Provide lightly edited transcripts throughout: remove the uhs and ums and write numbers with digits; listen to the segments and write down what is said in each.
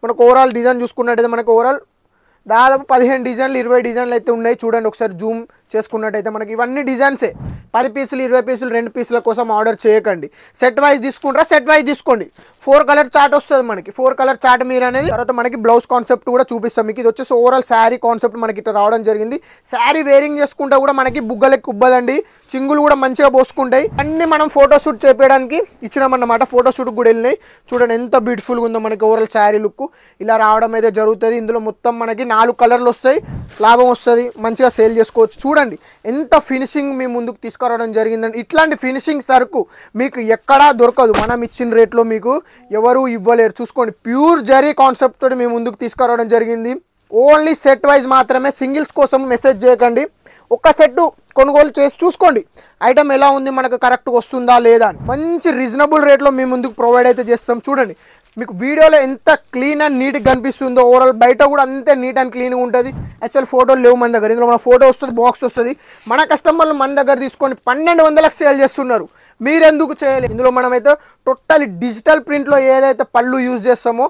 మనకు overall design చూసుకున్నట్టయితే మనకు ఓవరాల్ దాదాపు 15 డిజైన్లు 20 డిజైన్లు అయితే ఉన్నాయి. చూడండి ఒకసారి జూమ్ చేసుకున్నట్టయితే మనకి ఇవన్నీ డిజైన్సే. 10 పీసులు 20 పీసులు 2 పీసుల కోసం ఆర్డర్ చేయకండి. సెట్ వైజ్ తీసుకుంటారా సెట్ వైజ్ తీసుకోండి. 4 కలర్ చార్ట్ వస్తుంది మనకి. 4 కలర్ చార్ట్ మీరు అనేది తర్వాత మనకి బ్లౌజ్ కాన్సెప్ట్ కూడా చూపిస్తాం మీకు. ఇది వచ్చేసి ఓవరాల్ శారీ కాన్సెప్ట్ మనకి ఇట్లా రావడం జరిగింది. శారీ వేరింగ్ చేసుకుంటే కూడా మనకి బుగ్గలకి ఉబ్బదండి, చింగులు కూడా మంచిగా పోసుకుంటాయి. అన్ని మనం ఫోటోషూట్ చేపించడానికి ఇచ్చినామన్నమాట. ఫోటోషూట్ కూడా వెళ్ళినాయి. చూడండి ఎంత బ్యూటిఫుల్గా ఉందో మనకి ఓవరాల్ శారీ లుక్ ఇలా రావడం అయితే జరుగుతుంది. ఇందులో మొత్తం మనకి 4 కలర్లు వస్తాయి, లాభం వస్తుంది, మంచిగా సేల్ చేసుకోవచ్చు. చూడండి ఎంత ఫినిషింగ్ మీ ముందుకు తీసుకురావడం జరిగిందండి. ఇట్లాంటి ఫినిషింగ్ సరుకు మీకు ఎక్కడా దొరకదు. మనం ఇచ్చిన రేట్లో మీకు ఎవరు ఇవ్వలేరు. చూసుకోండి ప్యూర్ జరీ కాన్సెప్ట్ తోటి మీ ముందుకు తీసుకురావడం జరిగింది. ఓన్లీ సెట్ వైజ్ మాత్రమే, సింగిల్స్ కోసం మెసేజ్ చేయకండి. ఒక్క సెట్ కొనుగోలు చేసి చూసుకోండి ఐటమ్ ఎలా ఉంది, మనకు కరెక్ట్గా వస్తుందా లేదా అని. మంచి రీజనబుల్ రేట్లో మీ ముందుకు ప్రొవైడ్ అయితే చేస్తాం. చూడండి మీకు వీడియోలో ఎంత క్లీన్ అండ్ నీట్గా కనిపిస్తుందో ఓవరాల్ బయట కూడా అంతే నీట్ అండ్ క్లీన్గా ఉంటుంది. యాక్చువల్ ఫోటోలు లేవు మన దగ్గర. ఇందులో మన ఫోటో వస్తుంది, బాక్స్ వస్తుంది. మన కస్టమర్లు మన దగ్గర తీసుకొని 1200లకు సేల్ చేస్తున్నారు. మీరెందుకు చేయలేదు? ఇందులో మనమైతే టోటల్లీ డిజిటల్ ప్రింట్లో ఏదైతే పళ్ళు యూజ్ చేస్తామో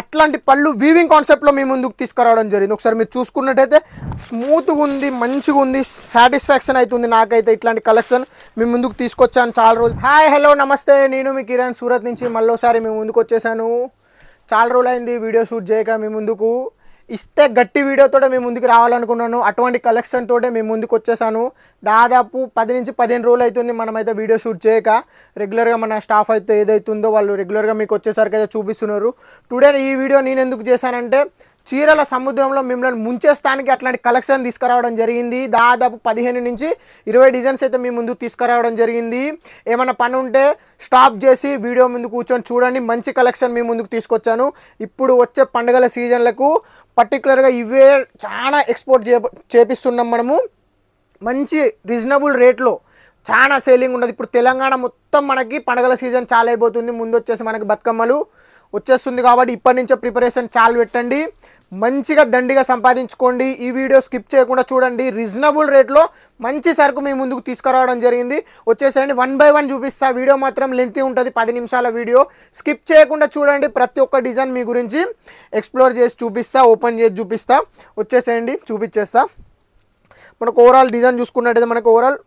అట్లాంటి పళ్ళు వీవింగ్ కాన్సెప్ట్లో మీ ముందుకు తీసుకురావడం జరిగింది. ఒకసారి మీరు చూసుకున్నట్టయితే స్మూత్గా ఉంది, మంచిగా ఉంది, సాటిస్ఫాక్షన్ అవుతుంది. నాకైతే ఇట్లాంటి కలెక్షన్ మీ ముందుకు తీసుకొచ్చాను చాలా రోజులు. హాయ్ హలో నమస్తే, నేను మీ కిరణ్ సూరత్ నుంచి మళ్ళీసారి మీ ముందుకు వచ్చేసాను. చాలా రోజులు అయింది వీడియో షూట్ చేయక మీ ముందుకు. ఇస్తే గట్టి వీడియోతో మీ ముందుకు రావాలనుకున్నాను. అటువంటి కలెక్షన్ తోటే మీ ముందుకు వచ్చేసాను. దాదాపు 10 నుంచి 15 రోజులు అవుతుంది మనమైతే వీడియో షూట్ చేయక. రెగ్యులర్గా మన స్టాఫ్ అయితే ఏదైతుందో వాళ్ళు రెగ్యులర్గా మీకు వచ్చేసరికి అయితే చూపిస్తున్నారు. టుడే ఈ వీడియో నేను ఎందుకు చేశానంటే చీరల సముద్రంలో మిమ్మల్ని ముంచేస్తానికి అట్లాంటి కలెక్షన్ తీసుకురావడం జరిగింది. దాదాపు 15 నుంచి 20 డిజైన్స్ అయితే మీ ముందుకు తీసుకురావడం జరిగింది. ఏమైనా పని ఉంటే స్టాప్ చేసి వీడియో ముందు కూర్చొని చూడండి. మంచి కలెక్షన్ మీ ముందుకు తీసుకొచ్చాను. ఇప్పుడు వచ్చే పండుగల సీజన్లకు పర్టికులర్గా ఇవే చాలా ఎక్స్పోర్ట్ చేపిస్తున్నాం మనము. మంచి రీజనబుల్ రేట్లో చాలా సేలింగ్ ఉన్నది. ఇప్పుడు తెలంగాణ మొత్తం మనకి పండుగల సీజన్ చాలా అయిపోతుంది. ముందు వచ్చేసి మనకి బతుకమ్మలు వచ్చేస్తుంది కాబట్టి ఇప్పటి నుంచే ప్రిపరేషన్ చాలు పెట్టండి. మంచిగా దండిగా సంపాదించుకోండి. ఈ వీడియో స్కిప్ చేయకుండా చూడండి. రీజనబుల్ రేట్లో మంచి సరుకు మీ ముందుకు తీసుకురావడం జరిగింది. వచ్చేసేయండి 1 బై 1 చూపిస్తా. వీడియో మాత్రం లెంతీ ఉంటుంది, 10 నిమిషాల వీడియో. స్కిప్ చేయకుండా చూడండి. ప్రతి ఒక్క డిజైన్ మీ గురించి ఎక్స్ప్లోర్ చేసి చూపిస్తా, ఓపెన్ చేసి చూపిస్తా. వచ్చేసేయండి చూపించేస్తా. మనకు ఓవరాల్ డిజైన్ చూసుకున్నట్టయితే మనకు ఓవరాల్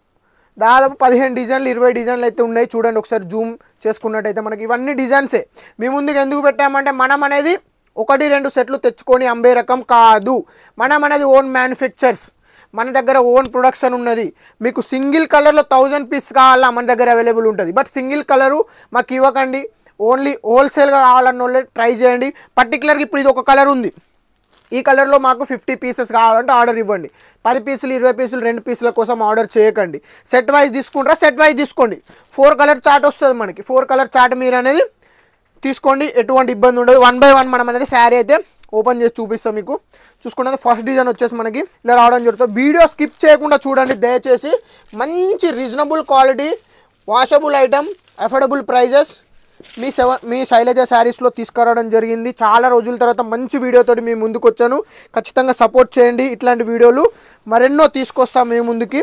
దాదాపు 15 డిజైన్లు 20 డిజైన్లు అయితే ఉన్నాయి. చూడండి ఒకసారి జూమ్ చేసుకున్నట్టయితే మనకి ఇవన్నీ డిజైన్సే. మీ ముందుకు ఎందుకు పెట్టామంటే మనం అనేది 1-2 సెట్లు తెచ్చుకొని అమ్మే రకం కాదు. మనం అనేది ఓన్ మ్యానుఫ్యాక్చర్స్, మన దగ్గర ఓన్ ప్రొడక్షన్ ఉన్నది. మీకు సింగిల్ కలర్లో 1000 పీస్ కావాలా మన దగ్గర అవైలబుల్ ఉంటుంది. బట్ సింగిల్ కలరు మాకు ఇవ్వకండి. ఓన్లీ హోల్సేల్గా కావాలన్న వాళ్ళే ట్రై చేయండి. పర్టికులర్గా ఇప్పుడు ఇది ఒక కలర్ ఉంది, ఈ కలర్లో మాకు 50 పీసెస్ కావాలంటే ఆర్డర్ ఇవ్వండి. 10 పీసులు 20 పీసులు 2 పీసుల కోసం ఆర్డర్ చేయకండి. సెట్ వైజ్ తీసుకుంటారా సెట్ వైజ్ తీసుకోండి. 4 కలర్ చార్ట్ వస్తుంది మనకి. 4 కలర్ చార్ట్ మీరు అనేది తీసుకోండి, ఎటువంటి ఇబ్బంది ఉండదు. 1 బై 1 మనం అనేది శారీ అయితే ఓపెన్ చేసి చూపిస్తాం మీకు. చూసుకున్నది ఫస్ట్ డిజైన్ వచ్చేసి మనకి ఇలా రావడం జరుగుతుంది. వీడియో స్కిప్ చేయకుండా చూడండి దయచేసి. మంచి reasonable quality, washable item, affordable prices మీ శైలజ శారీస్లో తీసుకురావడం జరిగింది. చాలా రోజుల తర్వాత మంచి వీడియోతో మీ ముందుకు వచ్చాను. ఖచ్చితంగా సపోర్ట్ చేయండి. ఇట్లాంటి వీడియోలు మరెన్నో తీసుకొస్తాం మీ ముందుకి.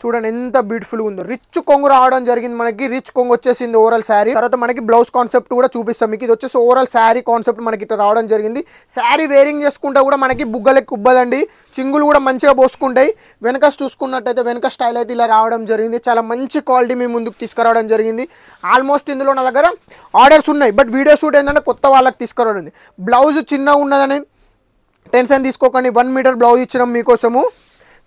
చూడండి ఎంత బ్యూటిఫుల్గా ఉందో. రిచ్ కొంగు రావడం జరిగింది మనకి. రిచ్ కొంగు వచ్చేసింది ఓవరాల్ శారీ. తర్వాత మనకి బ్లౌజ్ కాన్సెప్ట్ కూడా చూపిస్తాం మీకు. ఇది వచ్చేసి ఓవరాల్ శారీ కాన్సెప్ట్ మనకి ఇట్లా రావడం జరిగింది. శారీ వేరింగ్ చేసుకుంటే కూడా మనకి బుగ్గలకి ఉబ్బదండి, చింగులు కూడా మంచిగా పోసుకుంటాయి. వెనక చూసుకున్నట్టయితే వెనక స్టైల్ అయితే ఇలా రావడం జరిగింది. చాలా మంచి క్వాలిటీ మీ ముందుకు తీసుకురావడం జరిగింది. ఆల్మోస్ట్ ఇందులో నా దగ్గర ఆర్డర్స్ ఉన్నాయి. బట్ వీడియో షూట్ ఏంటంటే కొత్త వాళ్ళకి తీసుకురావడం. బ్లౌజ్ చిన్నగా ఉన్నదని టెన్షన్ తీసుకోకండి. 1 మీటర్ బ్లౌజ్ ఇచ్చినాం మీకోసము.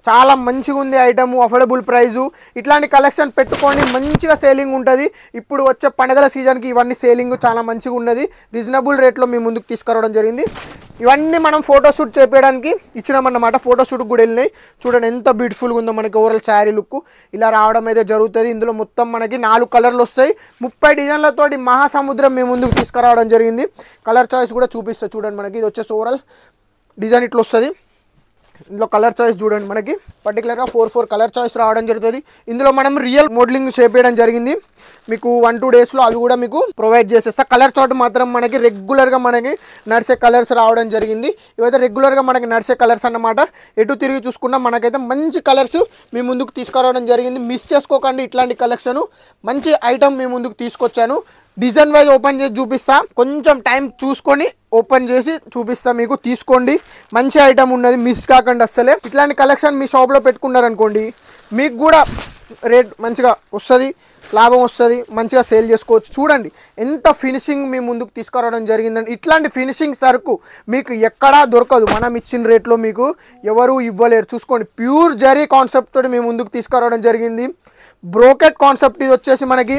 చాలా మంచిగా ఉంది ఐటమ్, అఫోర్డబుల్ ప్రైజు. ఇట్లాంటి కలెక్షన్ పెట్టుకొని మంచిగా సేలింగ్ ఉంటుంది. ఇప్పుడు వచ్చే పండుగల సీజన్కి ఇవన్నీ సేలింగ్ చాలా మంచిగా ఉన్నది. రీజనబుల్ రేట్లో మీ ముందుకు తీసుకురావడం జరిగింది. ఇవన్నీ మనం ఫోటోషూట్ చేపించడానికి ఇచ్చినామన్నమాట. ఫోటోషూట్ కూడా వెళ్ళినాయి. చూడండి ఎంత బ్యూటిఫుల్గా ఉందో మనకి ఓవరాల్ శారీ లుక్ ఇలా రావడం అయితే జరుగుతుంది. ఇందులో మొత్తం మనకి 4 కలర్లు వస్తాయి. 30 డిజైన్లతోటి మహాసముద్రం మీ ముందుకు తీసుకురావడం జరిగింది. కలర్ చాయిస్ కూడా చూపిస్తా చూడండి. మనకి ఇది వచ్చేసి ఓవరాల్ డిజైన్ ఇట్లా వస్తుంది. ఇందులో కలర్ చాయిస్ చూడండి. మనకి పర్టికులర్గా 4 కలర్ చాయిస్ రావడం జరుగుతుంది. ఇందులో మనం రియల్ మోడలింగ్ చేపించడం జరిగింది. మీకు 1-2 డేస్లో అవి కూడా మీకు ప్రొవైడ్ చేసేస్తా. కలర్ చార్ట్ మాత్రం మనకి రెగ్యులర్గా మనకి నడిచే కలర్స్ రావడం జరిగింది. ఇవైతే రెగ్యులర్గా మనకి నడిచే కలర్స్ అన్నమాట. ఎటు తిరిగి చూసుకున్నా మనకైతే మంచి కలర్స్ మీ ముందుకు తీసుకురావడం జరిగింది. మిస్ చేసుకోకండి. ఇట్లాంటి కలెక్షన్ మంచి ఐటమ్ మీ ముందుకు తీసుకొచ్చాను. డిజైన్ వైజ్ ఓపెన్ చేసి చూపిస్తా, కొంచెం టైం చూసుకొని ఓపెన్ చేసి చూపిస్తా మీకు. తీసుకోండి, మంచి ఐటమ్ ఉన్నది, మిస్ కాకండి అస్సలే. ఇట్లాంటి కలెక్షన్ మీ షాప్లో పెట్టుకున్నారనుకోండి, మీకు కూడా రేట్ మంచిగా వస్తుంది, లాభం వస్తుంది, మంచిగా సేల్ చేసుకోవచ్చు. చూడండి ఎంత ఫినిషింగ్ మీ ముందుకు తీసుకురావడం జరిగిందండి. ఇట్లాంటి ఫినిషింగ్ సరుకు మీకు ఎక్కడా దొరకదు, మనం ఇచ్చిన రేట్లో మీకు ఎవరు ఇవ్వలేరు. చూసుకోండి, ప్యూర్ జరీ కాన్సెప్ట్ తోటి మీ ముందుకు తీసుకురావడం జరిగింది. బ్రోకెట్ కాన్సెప్ట్ ఇది వచ్చేసి మనకి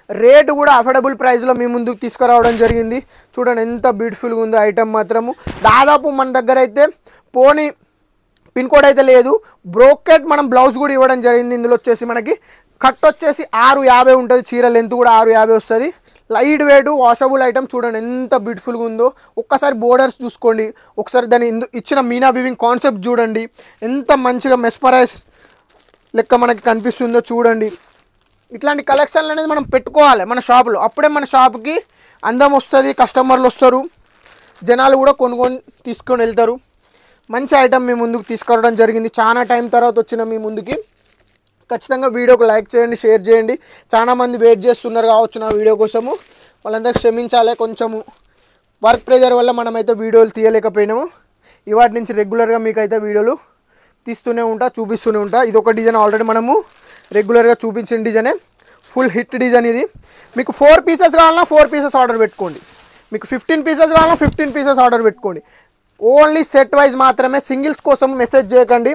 రేటు కూడా అఫోర్డబుల్ ప్రైస్లో మీ ముందుకు తీసుకురావడం జరిగింది. చూడండి ఎంత బ్యూటిఫుల్గా ఉందో ఐటమ్ మాత్రము. దాదాపు మన దగ్గర అయితే పోనీ పిన్ కోడ్ అయితే లేదు, బ్రోకెట్ మనం బ్లౌజ్ కూడా ఇవ్వడం జరిగింది. ఇందులో వచ్చేసి మనకి కట్ వచ్చేసి 650 ఉంటుంది, చీర లెంత్ కూడా 650 వస్తుంది. Light weight washable item. చూడండి ఎంత బ్యూటిఫుల్గా ఉందో. ఒక్కసారి బోర్డర్స్ చూసుకోండి, ఒకసారి దాని ఇచ్చిన మీనా వీవింగ్ కాన్సెప్ట్ చూడండి, ఎంత మంచిగా మెస్పరైజ్ లెక్క మనకి కనిపిస్తుందో చూడండి. ఇట్లాంటి కలెక్షన్లు అనేది మనం పెట్టుకోవాలి మన షాపులో, అప్పుడే మన షాప్కి అందం వస్తుంది, కస్టమర్లు వస్తారు, జనాలు కూడా కొనుక్కొని తీసుకొని వెళ్తారు. మంచి ఐటమ్ మీ ముందుకు తీసుకురావడం జరిగింది. చాలా టైం తర్వాత వచ్చిన మీ ముందుకి. ఖచ్చితంగా వీడియోకి లైక్ చేయండి, షేర్ చేయండి. చాలామంది వెయిట్ చేస్తున్నారు కావచ్చు నా వీడియో కోసము, వాళ్ళందరికీ క్షమించాలి. కొంచెము వర్క్ ప్రెజర్ వల్ల మనమైతే వీడియోలు తీయలేకపోయినాము. ఇవాటి నుంచి రెగ్యులర్గా మీకైతే వీడియోలు తీస్తూనే ఉంటా, చూపిస్తూనే ఉంటా. ఇది ఒక డిజైన్ ఆల్రెడీ మనము రెగ్యులర్గా చూపించిన డిజైనే, ఫుల్ హిట్ డిజైన్ ఇది. మీకు 4 పీసెస్ కావాలన్నా 4 పీసెస్ ఆర్డర్ పెట్టుకోండి, మీకు 15 పీసెస్ కావాలన్నా 15 పీసెస్ ఆర్డర్ పెట్టుకోండి. ఓన్లీ సెట్ వైజ్ మాత్రమే, సింగిల్స్ కోసం మెసేజ్ చేయకండి.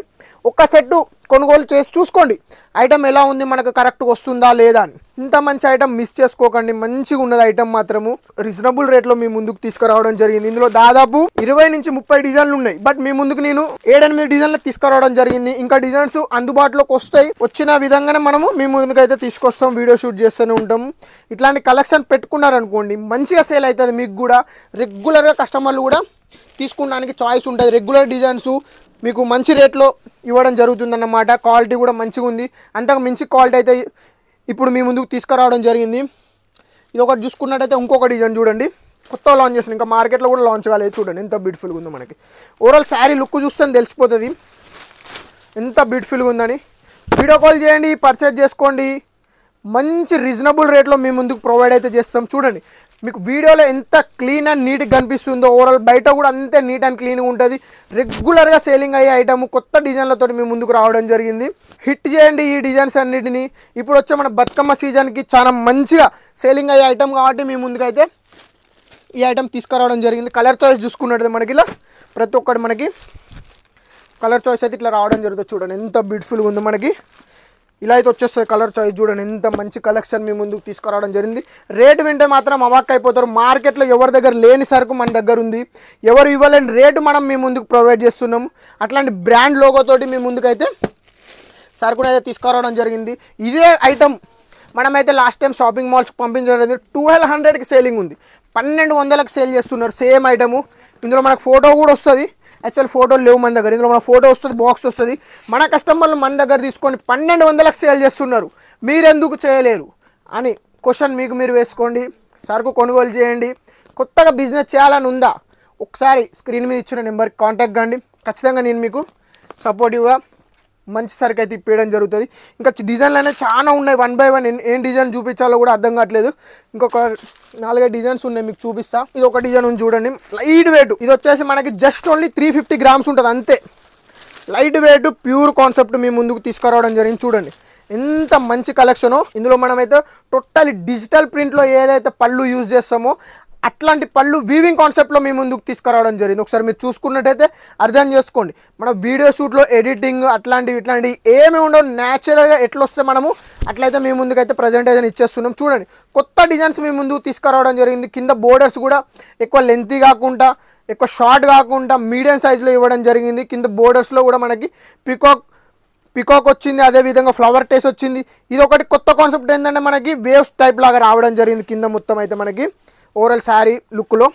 ఒక్క సెట్ కొనుగోలు చేసి చూసుకోండి ఐటమ్ ఎలా ఉంది, మనకు కరెక్ట్గా వస్తుందా లేదా అని. ఇంత మంచి ఐటమ్ మిస్ చేసుకోకండి, మంచిగా ఉన్నది ఐటమ్ మాత్రము. రీజనబుల్ రేట్లో మీ ముందుకు తీసుకురావడం జరిగింది. ఇందులో దాదాపు 20 నుంచి 30 డిజైన్లు ఉన్నాయి, బట్ మీ ముందుకు నేను 7-8 డిజైన్లు తీసుకురావడం జరిగింది. ఇంకా డిజైన్స్ అందుబాటులోకి వస్తాయి, వచ్చిన విధంగానే మనము మీ ముందుకు అయితే తీసుకొస్తాం, వీడియో షూట్ చేస్తూనే ఉంటాము. ఇట్లాంటి కలెక్షన్ పెట్టుకున్నారనుకోండి మంచిగా సేల్ అవుతుంది, మీకు కూడా రెగ్యులర్గా కస్టమర్లు కూడా తీసుకున్నానికి చాయిస్ ఉంటుంది. రెగ్యులర్ డిజైన్స్ మీకు మంచి రేట్లో ఇవ్వడం జరుగుతుందన్నమాట. క్వాలిటీ కూడా మంచిగా ఉంది, అంతకు మించి క్వాలిటీ అయితే ఇప్పుడు మీ ముందుకు తీసుకురావడం జరిగింది. ఇది ఒకటి చూసుకున్నట్టయితే ఇంకొక డిజైన్ చూడండి, కొత్త లాంచ్ చేసిన, ఇంకా మార్కెట్లో కూడా లాంచ్ కాలేదు. చూడండి ఎంత బ్యూటిఫుల్గా ఉందో. మనకి ఓవరాల్ శారీ లుక్ చూస్తే తెలిసిపోతుంది ఎంత బ్యూటిఫుల్గా ఉందని. వీడియో కాల్ చేయండి, పర్చేజ్ చేసుకోండి. మంచి రీజనబుల్ రేట్లో మీ ముందుకు ప్రొవైడ్ అయితే చేస్తాం. చూడండి మీకు వీడియోలో ఎంత క్లీన్ అండ్ నీట్గా కనిపిస్తుందో, ఓవరాల్ బయట కూడా అంతే నీట్ అండ్ క్లీన్గా ఉంటుంది. రెగ్యులర్గా సేలింగ్ అయ్యే ఐటమ్ కొత్త డిజైన్లతో మీ ముందుకు రావడం జరిగింది. హిట్ చేయండి ఈ డిజైన్స్ అన్నిటిని. ఇప్పుడు వచ్చే మన బతుకమ్మ సీజన్కి చాలా మంచిగా సేలింగ్ అయ్యే ఐటమ్ కాబట్టి మీ ముందుకు అయితే ఈ ఐటమ్ తీసుకురావడం జరిగింది. కలర్ చాయిస్ చూసుకున్నట్టు మనకి ఇలా ప్రతి ఒక్కటి మనకి కలర్ చాయిస్ అయితే ఇట్లా రావడం జరుగుతుంది. చూడండి ఎంత బ్యూటిఫుల్గా ఉందో. మనకి ఇలా అయితే వచ్చేస్తుంది కలర్ చాయిస్. చూడండి ఎంత మంచి కలెక్షన్ మీ ముందుకు తీసుకురావడం జరిగింది. రేటు వింటే మాత్రం అవాక్ అయిపోతారు. మార్కెట్లో ఎవరి దగ్గర లేని సరుకు మన దగ్గర ఉంది, ఎవరు ఇవ్వలేని రేటు మనం మీ ముందుకు ప్రొవైడ్ చేస్తున్నాము. అట్లాంటి బ్రాండ్ లోగోతోటి మీ ముందుకైతే సరుకుని అయితే తీసుకురావడం జరిగింది. ఇదే ఐటమ్ మనమైతే లాస్ట్ టైం షాపింగ్ మాల్స్కి పంపించడం జరిగింది. 1200కి సేలింగ్ ఉంది, 1200కి సేల్ చేస్తున్నారు సేమ్ ఐటము. ఇందులో మనకు ఫోటో కూడా వస్తుంది. యాక్చువల్ ఫోటోలు లేవు మన దగ్గర, ఇందులో మన ఫోటో వస్తుంది, బాక్స్ వస్తుంది. మన కస్టమర్లు మన దగ్గర తీసుకొని 1200కి సేల్ చేస్తున్నారు, మీరెందుకు చేయలేరు అని క్వశ్చన్ మీకు మీరు వేసుకోండి. సరుకు కొనుగోలు చేయండి. కొత్తగా బిజినెస్ చేయాలని ఉందా, ఒకసారి స్క్రీన్ మీద ఇచ్చిన నెంబర్కి కాంటాక్ట్ కండి. ఖచ్చితంగా నేను మీకు సపోర్టివ్గా మంచి సరుకు అయితే ఇప్పేయడం జరుగుతుంది. ఇంకా డిజైన్లు అనేవి చాలా ఉన్నాయి, 1 by 1 ఏం డిజైన్ చూపించాలో కూడా అర్థం కావట్లేదు. ఇంకొక 4-5 డిజైన్స్ ఉన్నాయి, మీకు చూపిస్తా. ఇది ఒక డిజైన్ ఉంది చూడండి, లైట్ వెయిట్. ఇది వచ్చేసి మనకి జస్ట్ ఓన్లీ 350 గ్రామ్స్ ఉంటుంది అంతే. లైట్ వెయిట్ ప్యూర్ కాన్సెప్ట్ మీ ముందుకు తీసుకురావడం జరిగింది. చూడండి ఎంత మంచి కలెక్షను. ఇందులో మనమైతే టోటల్ డిజిటల్ ప్రింట్లో ఏదైతే పళ్ళు యూజ్ చేస్తామో అట్లాంటి పళ్ళు వీవింగ్ కాన్సెప్ట్లో మీ ముందుకు తీసుకురావడం జరిగింది. ఒకసారి మీరు చూసుకున్నట్టయితే అర్థం చేసుకోండి. మన వీడియో షూట్లో ఎడిటింగ్ ఇట్లాంటివి ఏమి ఉండవు, న్యాచురల్గా ఎట్లా వస్తే మనము అట్లయితే మీ ముందుకైతే ప్రజెంటేషన్ ఇచ్చేస్తున్నాం. చూడండి కొత్త డిజైన్స్ మీ ముందుకు తీసుకురావడం జరిగింది. కింద బోర్డర్స్ కూడా ఎక్కువ లెంతీ కాకుండా, ఎక్కువ షార్ట్ కాకుండా మీడియం సైజులో ఇవ్వడం జరిగింది. కింద బోర్డర్స్లో కూడా మనకి పికాక్ వచ్చింది, అదేవిధంగా ఫ్లవర్ టేస్ వచ్చింది. ఇది ఒకటి కొత్త కాన్సెప్ట్ ఏంటంటే మనకి వేవ్స్ టైప్ లాగా రావడం జరిగింది. కింద మొత్తం అయితే మనకి ఓవరాల్ శారీ లుక్లో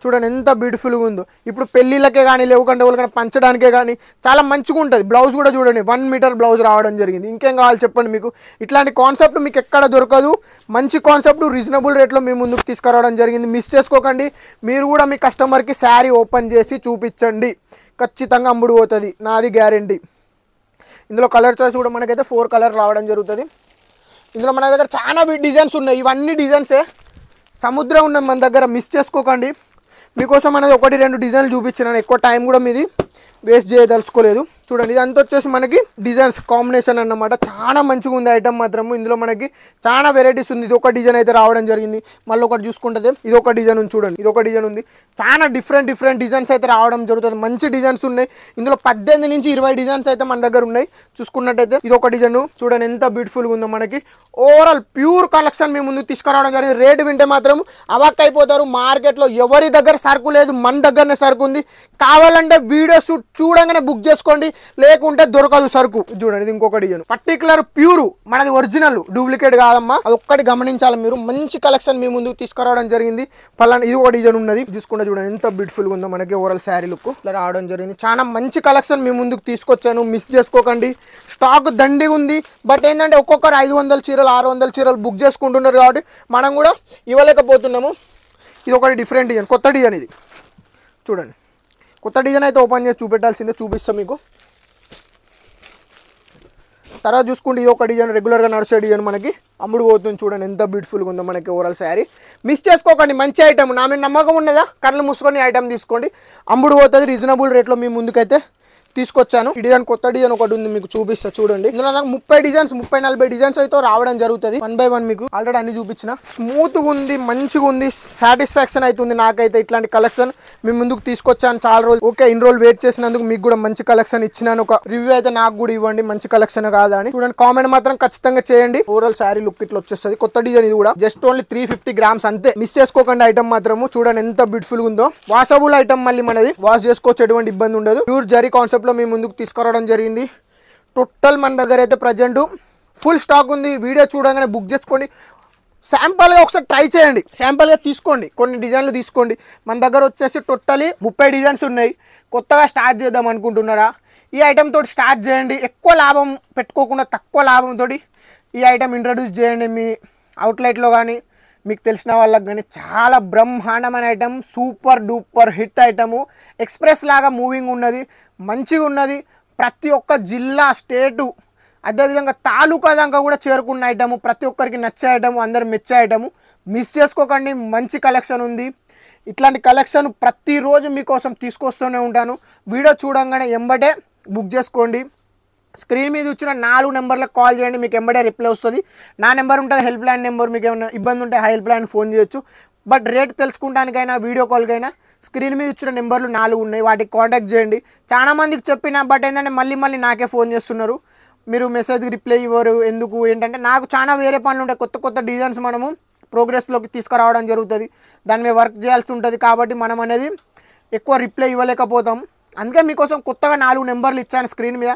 చూడండి ఎంత బ్యూటిఫుల్గా ఉందో. ఇప్పుడు పెళ్ళిళ్ళకే కానీ లేవుకంటే వాళ్ళకన్నా పంచడానికే కానీ చాలా మంచిగా ఉంటుంది. బ్లౌజ్ కూడా చూడండి 1 మీటర్ బ్లౌజ్ రావడం జరిగింది. ఇంకేం కావాలి చెప్పండి మీకు. ఇట్లాంటి కాన్సెప్ట్ మీకు ఎక్కడ దొరకదు. మంచి కాన్సెప్ట్ రీజనబుల్ రేట్లో మీ ముందుకు తీసుకురావడం జరిగింది. మిస్ చేసుకోకండి. మీరు కూడా మీ కస్టమర్కి శారీ ఓపెన్ చేసి చూపించండి, ఖచ్చితంగా అమ్ముడు పోతుంది, నాది గ్యారెంటీ. ఇందులో కలర్ చాయిస్ కూడా మనకైతే 4 కలర్ రావడం జరుగుతుంది. ఇందులో మన దగ్గర చాలా డిజైన్స్ ఉన్నాయి, ఇవన్నీ డిజైన్సే. సముద్రం ఉన్న మన దగ్గర మిస్ చేసుకోకండి. మీకోసం అనేది 1-2 డిజైన్లు చూపించినాను, ఎక్కువ టైం కూడా మీది వేస్ట్ చేయదలుచుకోలేదు. చూడండి ఇదంతా వచ్చేసి మనకి డిజైన్స్ కాంబినేషన్ అన్నమాట. చాలా మంచిగా ఉంది ఐటమ్ మాత్రము. ఇందులో మనకి చాలా వెరైటీస్ ఉంది. ఇది ఒక డిజైన్ అయితే రావడం జరిగింది. మళ్ళీ ఒకటి చూసుకుంటే ఇది ఒక డిజైన్ ఉంది, చూడండి ఇది ఒక డిజైన్ ఉంది. చాలా డిఫరెంట్ డిజైన్స్ అయితే రావడం జరుగుతుంది. మంచి డిజైన్స్ ఉన్నాయి. ఇందులో 18 నుంచి 20 డిజైన్స్ అయితే మన దగ్గర ఉన్నాయి. చూసుకున్నట్టయితే ఇది ఒక డిజైన్ చూడండి ఎంత బ్యూటిఫుల్గా ఉందో. మనకి ఓవరాల్ ప్యూర్ కలెక్షన్ మేము ముందుకు తీసుకురావడం జరిగింది. రేటు వింటే మాత్రం అవాక్ అయిపోతారు. మార్కెట్లో ఎవరి దగ్గర సరుకు లేదు, మన దగ్గరనే సరుకు ఉంది. కావాలంటే వీడియో షూట్ చూడంగానే బుక్ చేసుకోండి, లేకుంటే దొరకదు సరుకు. చూడండి ఇది ఇంకొక డిజైన్, పర్టికులర్ ప్యూర్, మనది ఒరిజినల్, డూప్లికేట్ కాదమ్మా. అది ఒక్కటి గమనించాలి మీరు. మంచి కలెక్షన్ మీ ముందుకు తీసుకురావడం జరిగింది. పలానా ఇది ఒక డిజైన్ ఉన్నది, చూసుకుంటే చూడండి ఎంత బ్యూటిఫుల్ గా ఉందో. మనకి ఓవరాల్ శారీ లుక్ ఇట్లా రావడం జరిగింది. చాలా మంచి కలెక్షన్ మీ ముందుకు తీసుకొచ్చాను, మిస్ చేసుకోకండి. స్టాక్ దండిగా ఉంది. బట్ ఏంటంటే ఒక్కొక్కరు 500 చీరలు 600 చీరలు బుక్ చేసుకుంటున్నారు కాబట్టి మనం కూడా ఇవ్వలేకపోతున్నాము. ఇది ఒకటి డిఫరెంట్ డిజైన్, కొత్త డిజైన్. ఇది చూడండి కొత్త డిజైన్ అయితే ఓపెన్ చేసి చూపెట్టాల్సిందే, చూపిస్తాం మీకు. తర్వాత చూసుకుంటే ఇది ఒక డిజైన్, రెగ్యులర్గా నడిచే డిజైన్ మనకి అమ్ముడు పోతుంది. చూడండి ఎంత బ్యూటిఫుల్గా ఉందో మనకి ఓవరాల్ శారీ. మిస్ చేసుకోకండి, మంచి ఐటమ్. నా మీద నమ్మకం ఉన్నదా, కళ్ళు మూసుకొని ఐటమ్ తీసుకోండి, అమ్ముడు పోతుంది. రీజనబుల్ రేట్లో మీ ముందుకైతే తీసుకొచ్చాను. ఈ డిజైన్ కొత్త డిజైన్ ఒకటి ఉంది, మీకు చూపిస్తా చూడండి. ఇందులో నాకు 30 డిజైన్స్ 30-40 డిజైన్స్ అయితే రావడం జరుగుతుంది. 1 by 1 మీకు ఆల్రెడీ అన్ని చూపించిన. స్మూత్గా ఉంది, మంచిగా ఉంది, సాటిస్ఫాక్షన్ అవుతుంది నాకైతే. ఇట్లాంటి కలెక్షన్ మీ ముందుకు తీసుకొచ్చాను చాలా రోజులు. ఓకే, ఇన్ని రోజులు వెయిట్ చేసినందుకు మీకు కూడా మంచి కలెక్షన్ ఇచ్చినాను. ఒక రివ్యూ అయితే నాకు కూడా ఇవ్వండి, మంచి కలెక్షన్ కాదా అని. చూడండి కామెంట్ మాత్రం ఖచ్చితంగా చేయండి. ఓవరాల్ శారీ లుక్ ఇట్లా వచ్చేస్తుంది. కొత్త డిజైన్ ఇది కూడా జస్ట్ ఓన్లీ 350 గ్రామ్స్ అంతే. మిస్ చేసుకోకండి ఐటమ్ మాత్రము. చూడండి ఎంత బ్యూటిఫుల్ గా ఉందో. వాషబుల్ ఐటమ్, మళ్ళీ మనది వాష్ చేసుకోవచ్చు, ఎటువంటి ఇబ్బంది ఉండదు. ప్యూర్ జరీ కాన్సెప్ట్ లో మీ ముందుకు తీసుకురావడం జరిగింది. టోటల్ మన దగ్గర అయితే ప్రజెంట్ ఫుల్ స్టాక్ ఉంది. వీడియో చూడగానే బుక్ చేసుకోండి. శాంపుల్గా ఒకసారి ట్రై చేయండి, శాంపుల్గా తీసుకోండి, కొన్ని డిజైన్లు తీసుకోండి. మన దగ్గర వచ్చేసి టోటలీ 30 డిజైన్స్ ఉన్నాయి. కొత్తగా స్టార్ట్ చేద్దాం అనుకుంటున్నారా, ఈ ఐటమ్ తోటి స్టార్ట్ చేయండి. ఎక్కువ లాభం పెట్టుకోకుండా తక్కువ లాభంతో ఈ ఐటమ్ ఇంట్రడ్యూస్ చేయండి. మీ అవుట్లెట్లో కానీ మీకు తెలిసిన వాళ్ళకి కానీ చాలా బ్రహ్మాండమైన item, super duper hit item. Express లాగా మూవింగ్ ఉన్నది, మంచిగా ఉన్నది. ప్రతి ఒక్క జిల్లా, స్టేటు, అదేవిధంగా తాలూకా దాకా కూడా చేరుకున్న ఐటము. ప్రతి ఒక్కరికి నచ్చే ఐటము, అందరు మెచ్చే ఐటము. మిస్ చేసుకోకండి, మంచి కలెక్షన్ ఉంది. ఇట్లాంటి కలెక్షన్ ప్రతిరోజు మీకోసం తీసుకొస్తూనే ఉంటాను. వీడియో చూడంగానే ఎంబటే బుక్ చేసుకోండి. స్క్రీన్ మీద వచ్చిన 4 నెంబర్లకు కాల్ చేయండి, మీకు ఎంబడే రిప్లై వస్తుంది. నా నెంబర్ ఉంటుంది, హెల్ప్ లైన్ నెంబర్. మీకు ఏమైనా ఇబ్బంది ఉంటే హెల్ప్ లైన్ ఫోన్ చేయొచ్చు. బట్ రేట్ తెలుసుకోవడానికైనా వీడియో కాల్కైనా స్క్రీన్ మీద ఇచ్చిన నెంబర్లు 4 ఉన్నాయి, వాటికి కాంటాక్ట్ చేయండి. చాలా మందికి చెప్పినా బట్ ఏంటంటే మళ్ళీ నాకే ఫోన్ చేస్తున్నారు. మీరు మెసేజ్కి రిప్లై ఇవ్వరు ఎందుకు ఏంటంటే, నాకు చాలా వేరే పనులు ఉంటాయి. కొత్త డిజైన్స్ మనము ప్రోగ్రెస్లోకి తీసుకురావడం జరుగుతుంది, దాని మీద వర్క్ చేయాల్సి ఉంటుంది. కాబట్టి మనం అనేది ఎక్కువ రిప్లై ఇవ్వలేకపోతాం. అందుకే మీకోసం కొత్తగా 4 నెంబర్లు ఇచ్చాను స్క్రీన్ మీద.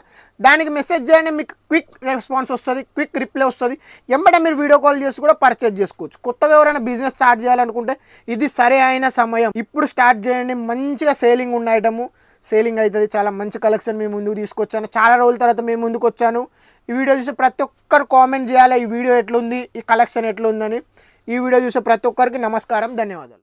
దానికి మెసేజ్ చేయండి, మీకు క్విక్ రెస్పాన్స్ వస్తుంది, క్విక్ రిప్లై వస్తుంది. ఎంబడే మీరు వీడియో కాల్ చేసి కూడా పర్చేజ్ చేసుకోవచ్చు. కొత్తగా ఎవరైనా బిజినెస్ స్టార్ట్ చేయాలనుకుంటే ఇది సరే అయిన సమయం. ఇప్పుడు స్టార్ట్ చేయండి. మంచిగా సేలింగ్ ఉన్న ఐటము, సేలింగ్ అవుతుంది. చాలా మంచి కలెక్షన్ మీ ముందుకు తీసుకొచ్చాను. చాలా రోజుల తర్వాత మీ ముందుకు వచ్చాను. ఈ వీడియో చూసి ప్రతి ఒక్కరు కామెంట్ చేయాలి, ఈ వీడియో ఎట్లుంది, ఈ కలెక్షన్ ఎట్లుందని. ఈ వీడియో చూసే ప్రతి ఒక్కరికి నమస్కారం, ధన్యవాదాలు.